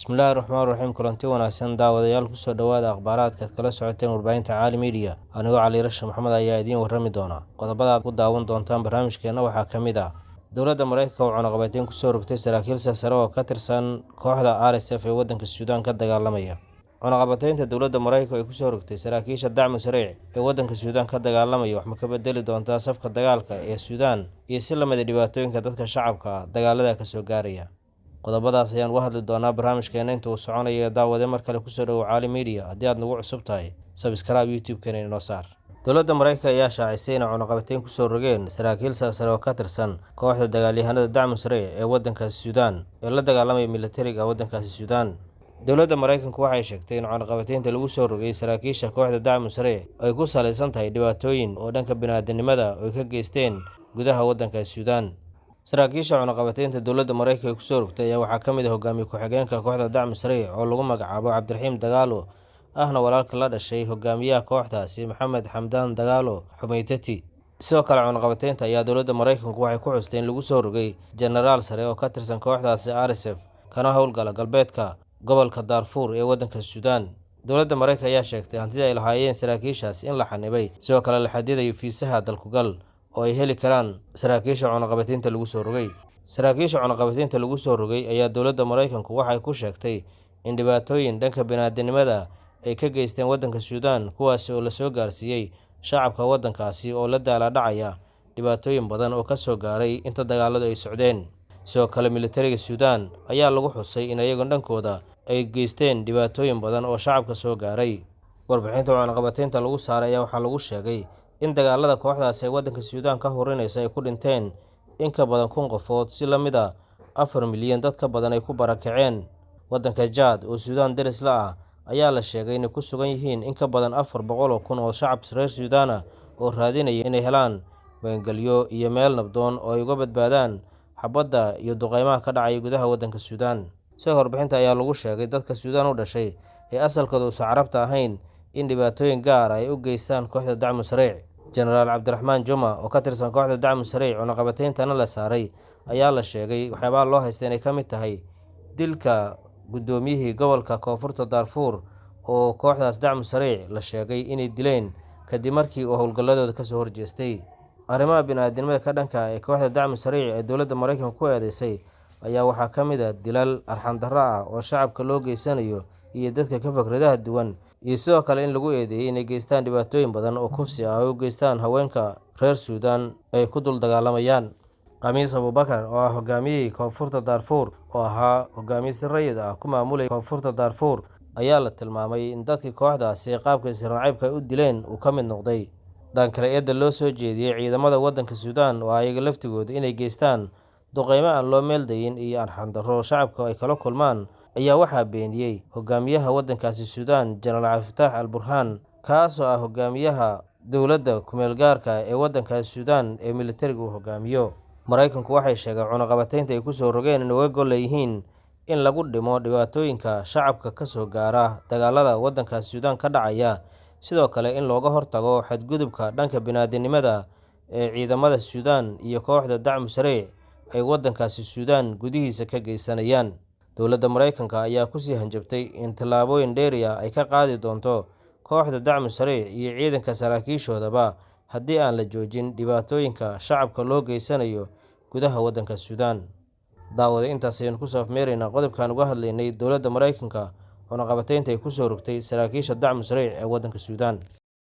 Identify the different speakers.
Speaker 1: Bismillahirrahmanirrahiim. Kulanti wanaagsan daawadayaal ku soo dhawaada akhbaaraadka kala socoteen warbaahinta Cali Media. Anigoo Cali Rasha Maxamed ayaa idiin warrami doona. Qodobada aad ku daawan doontaan barnaamijkeena waxaa ka mid ah dowladda Mareykanka oo cunaqabateyn ku soo rogtay saraakiil sare oo ka tirsan kooxda RSF ee waddanka Suudaan ka dagaalamaya. Cunaqabateynta dowladda Mareykanka ay ku soo rogtay saraakiisha dacmu sariic ee waddanka Suudaan ka dagaalamaya wax ma ka bedeli doontaa safka dagaalka ee Suudaan iyo si la mid ah dhibaatooyinka dadka shacabka dagaalada ka soo gaaraya. Qodobadaas ayaan uga hadli doonaa barnaamijkeena inta uu soconayo. Daawade mar kale ku soo dhawow Cali Media. Haddii aad nagu cusub tahay subscribe YouTube-keena inoo saar. Dowladda Mareykanka ayaa shaacisay inay cunaqabateyn ku soo rogeen saraakiil sare oo ka tirsan kooxda dagaalyahanada dacmu sariic ee waddankaasi Suudaan ee la dagaalamaya militariga waddankaasi Suudaan. Dowladda Mareykanku waxay sheegtay in cunaqabateynta lagu soo rogay saraakiisha kooxda dacmu sariic ay ku saleysan tahay dhibaatooyin oo dhanka bini'aadanimada ay ka geysteen gudaha waddankaasi Suudaan. Saraakiisha cunaqabateynta dowladda Mareykanka ku soo rogtay ayaa waxaa ka mid ah hogaamiye ku-xigeenka kooxda dacmu sariic oo lagu magacaabo Cabdiraxiim Dagaalo ahna walaalka la dhashay hogaamiyaha kooxdaasi Maxamed Xamdaan Dagaalo Xumaytati. Sidoo kale cunaqabateynta ayaa dowladda Mareykanku waxay ku xustay in lagu soo rogay jenaraal sare oo ka tirsan kooxdaasi RSF kana howlgala galbeedka gobolka Darfur ee waddanka Suudaan. Dowladda Mareykanka ayaa sheegtay hantida ay lahaayeen saraakiishaas in la xanibay, sidoo kale la xadidayo fiisaha dalkugal oo ay heli karaan saraakiisha cunaqabateynta lagu soo rogay. Saraakiisha cunaqabateynta lagu soo rogay ayaa dowladda Mareykanku waxay ku sheegtay in dhibaatooyin dhanka bini'aadanimada ay ka geysteen waddanka Suudaan, kuwaasi oo la soo gaarsiiyey shacabka waddankaasi oo la daalaa dhacaya dhibaatooyin badan oo ka soo gaaray inta dagaaladu ay socdeen. Sidoo kale militariga Suudaan ayaa lagu xusay in iyagu dhankooda ay geysteen dhibaatooyin badan oo shacabka soo gaaray. Warbixinta cunaqabateynta lagu saaray ayaa waxaa lagu sheegay in dagaalada kooxdaasi ee waddanka Suudaan ka horinaysa ay ku dhinteen in ka badan 1,000 qofood, si la mid ah 4 milyan dad ka badan ay ku barakaceen. Waddanka Chad oo Suudaan deris la ah ayaa la sheegay inay ku sugan yihiin in ka badan 400,000 oo shacab reer Suudaan ah oo raadinaya inay helaan magangelyo iyo meel nabdoon oo ay uga badbaadaan xabadda iyo duqeymaha ka dhacaya gudaha waddanka Suudaan. Sidoo warbixinta ayaa lagu sheegay dadka Suudaan u dhashay ee asalkooda uusan carabta ahayn in dhibaatooyin gaar ah ay u geystaan kooxda dacmu sariic. Jenaraal Cabdiraxmaan Juma oo ka tirsan kooxda dacmu sariic cunaqabateyntana la saaray ayaa la sheegay waxyaabaha loo haystay inay ka mid tahay dilka guddoomiyihii gobolka koonfurta Darfur oo kooxdaas dacmu sariic la sheegay inay dileen kadib markii uu howlgalladooda ka soo horjeestay. Arrimaha bini'aadanimada ka dhanka ee kooxda dacmu sariic ee dowladda Mareykanka ku eedeysay ayaa waxaa ka mid ah dilal arxan darro ah oo shacabka loo geysanayo iyo dadka ka fikradaha duwan, iyo sidoo kale in lagu eedeeyay inay geystaan dhibaatooyin badan oo kufsi ah oo u geystaan haweenka reer Suudaan ay ku dul dagaalamayaan. Khamiis Abuubakar oo ah hogaamiyihii koonfurta Darfur oo ahaa hogaamiye si rayid ah ku maamulay koonfurta Darfur ayaa la tilmaamay in dadkii kooxdaasi qaabka isirnacaybka ay u dileen uu ka mid noqday. Dhankale eedda loo soo jeediyey ciidamada waddanka Suudaan oo ayaga laftigooda inay geystaan duqeymo aan loo meel dayin iyo arxan darro shacabka ay kala kulmaan ayaa waxaa beeniyey hogaamiyaha waddankaasi Suudaan Jenaraal Cabdifatax al-Burhaan, kaasoo ah hogaamiyaha dowladda ku-meel gaarka ee waddankaasi Suudaan ee militariga uu hogaamiyo. Mareykanku waxay sheegeen cunaqabateynta ay ku soo rogeen in uga gol leeyihiin in lagu dhimo dhibaatooyinka shacabka ka soo gaara dagaalada waddankaasi Suudaan ka dhacaya, sidoo kale in looga hortago xadgudubka dhanka bini'aadanimada ee ciidamada Suudaan iyo kooxda dacmu sariic ay waddankaasi Suudaan gudihiisa ka geysanayaan. Dowladda Mareykanka ayaa ku sii hanjabtay in tallaabooyin dheeri ah ay ka qaadi doonto kooxda dacmu sariic iyo ciidanka saraakiishoodaba haddii aan la joojin dhibaatooyinka shacabka loo geysanayo gudaha waddanka Suudaan. Daawada intaas ayaynu ku soo afmeeraynaa qodobkaan uga hadlaynay dowladda Mareykanka cunaqabateynta ay ku soo rogtay saraakiisha dacmu sariic ee waddanka Suudaan.